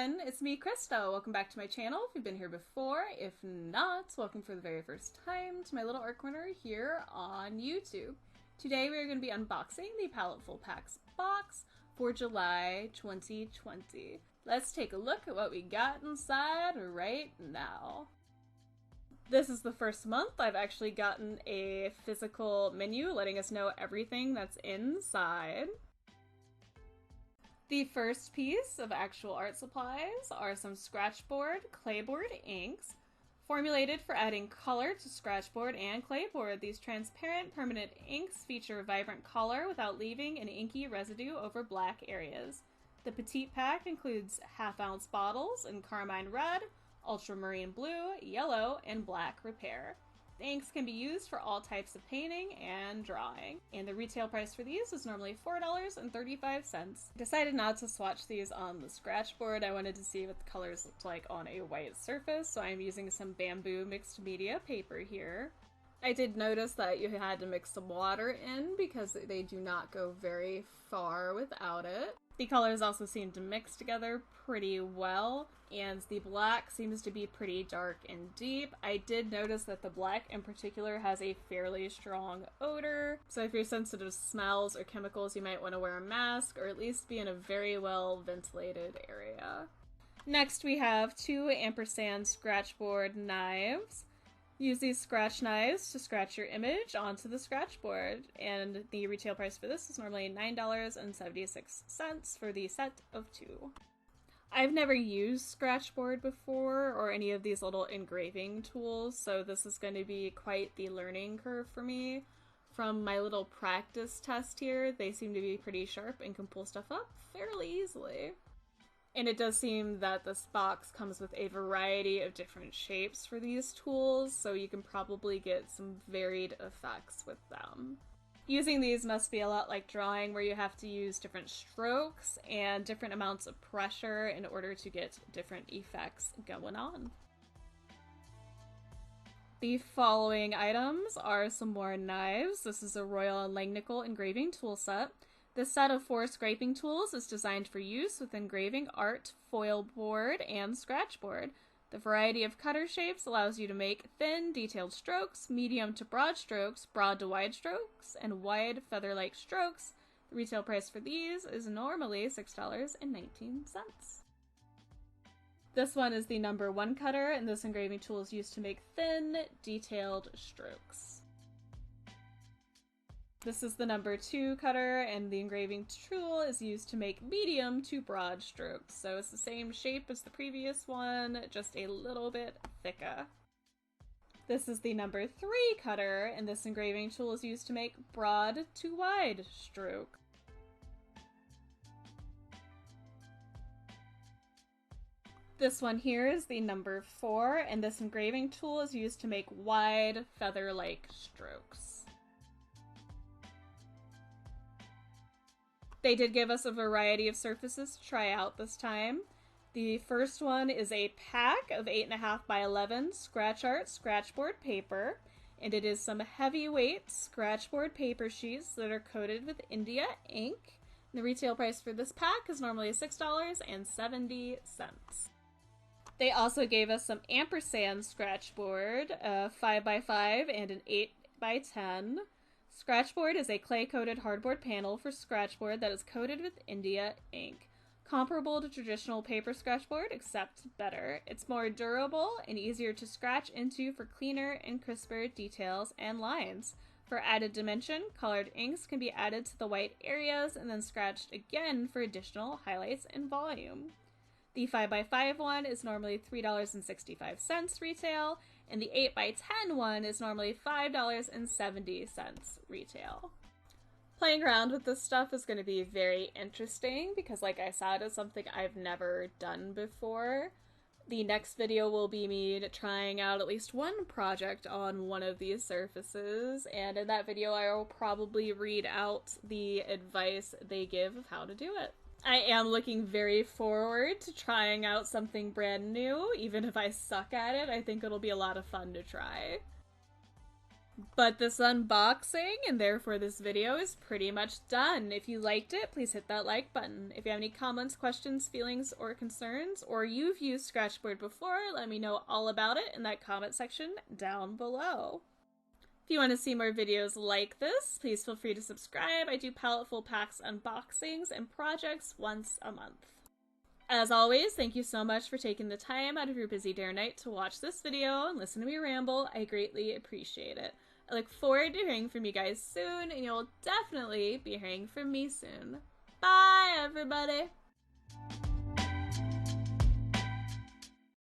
everyone, it's me, Krista. Welcome back to my channel if you've been here before. If not, welcome for the very first time to my little art corner here on YouTube. Today we are going to be unboxing the Paletteful Packs box for July 2020. Let's take a look at what we got inside right now. This is the first month I've actually gotten a physical menu letting us know everything that's inside. The first piece of actual art supplies are some scratchboard clayboard inks, formulated for adding color to scratchboard and clayboard. These transparent permanent inks feature vibrant color without leaving an inky residue over black areas. The petite pack includes half-ounce bottles in carmine red, ultramarine blue, yellow, and black repair. The inks can be used for all types of painting and drawing, and the retail price for these is normally $4.35. Decided not to swatch these on the scratchboard. I wanted to see what the colors looked like on a white surface, so I'm using some bamboo mixed media paper here. I did notice that you had to mix some water in because they do not go very far without it. The colors also seem to mix together pretty well, and the black seems to be pretty dark and deep. I did notice that the black in particular has a fairly strong odor, so if you're sensitive to smells or chemicals, you might want to wear a mask or at least be in a very well ventilated area. Next we have two Ampersand scratchboard knives. Use these scratch knives to scratch your image onto the scratchboard, and the retail price for this is normally $9.76 for the set of two. I've never used scratchboard before or any of these little engraving tools, so this is going to be quite the learning curve for me. From my little practice test here, they seem to be pretty sharp and can pull stuff up fairly easily. And it does seem that this box comes with a variety of different shapes for these tools, so you can probably get some varied effects with them. Using these must be a lot like drawing, where you have to use different strokes and different amounts of pressure in order to get different effects going on. The following items are some more knives. This is a Royal and Langnickel Engraving Tool Set. This set of 4 scraping tools is designed for use with engraving art, foil board, and scratchboard. The variety of cutter shapes allows you to make thin, detailed strokes, medium to broad strokes, broad to wide strokes, and wide feather-like strokes. The retail price for these is normally $6.19. This one is the number 1 cutter, and this engraving tool is used to make thin, detailed strokes. This is the number 2 cutter, and the engraving tool is used to make medium to broad strokes. So it's the same shape as the previous one, just a little bit thicker. This is the number 3 cutter, and this engraving tool is used to make broad to wide stroke. This one here is the number 4, and this engraving tool is used to make wide feather-like strokes. They did give us a variety of surfaces to try out this time. The first one is a pack of 8.5 by 11 scratch art scratchboard paper, and it is some heavyweight scratchboard paper sheets that are coated with India ink. The retail price for this pack is normally $6.70. They also gave us some Ampersand scratchboard, a 5x5 and an 8x10. Scratchboard is a clay-coated hardboard panel for scratchboard that is coated with India ink. Comparable to traditional paper scratchboard, except better. It's more durable and easier to scratch into for cleaner and crisper details and lines. For added dimension, colored inks can be added to the white areas and then scratched again for additional highlights and volume. The 5x5 one is normally $3.65 retail, and the 8x10 one is normally $5.70 retail. Playing around with this stuff is going to be very interesting because, like I said, it's something I've never done before. The next video will be me trying out at least one project on one of these surfaces, and in that video I will probably read out the advice they give of how to do it. I am looking very forward to trying out something brand new. Even if I suck at it, I think it'll be a lot of fun to try. But this unboxing, and therefore this video, is pretty much done. If you liked it, please hit that like button. If you have any comments, questions, feelings, or concerns, or you've used Scratchboard before, let me know all about it in that comment section down below. If you want to see more videos like this, please feel free to subscribe. I do Paletteful Packs unboxings and projects once a month. As always, thank you so much for taking the time out of your busy day or night to watch this video and listen to me ramble. I greatly appreciate it. I look forward to hearing from you guys soon, and you'll definitely be hearing from me soon. Bye, everybody!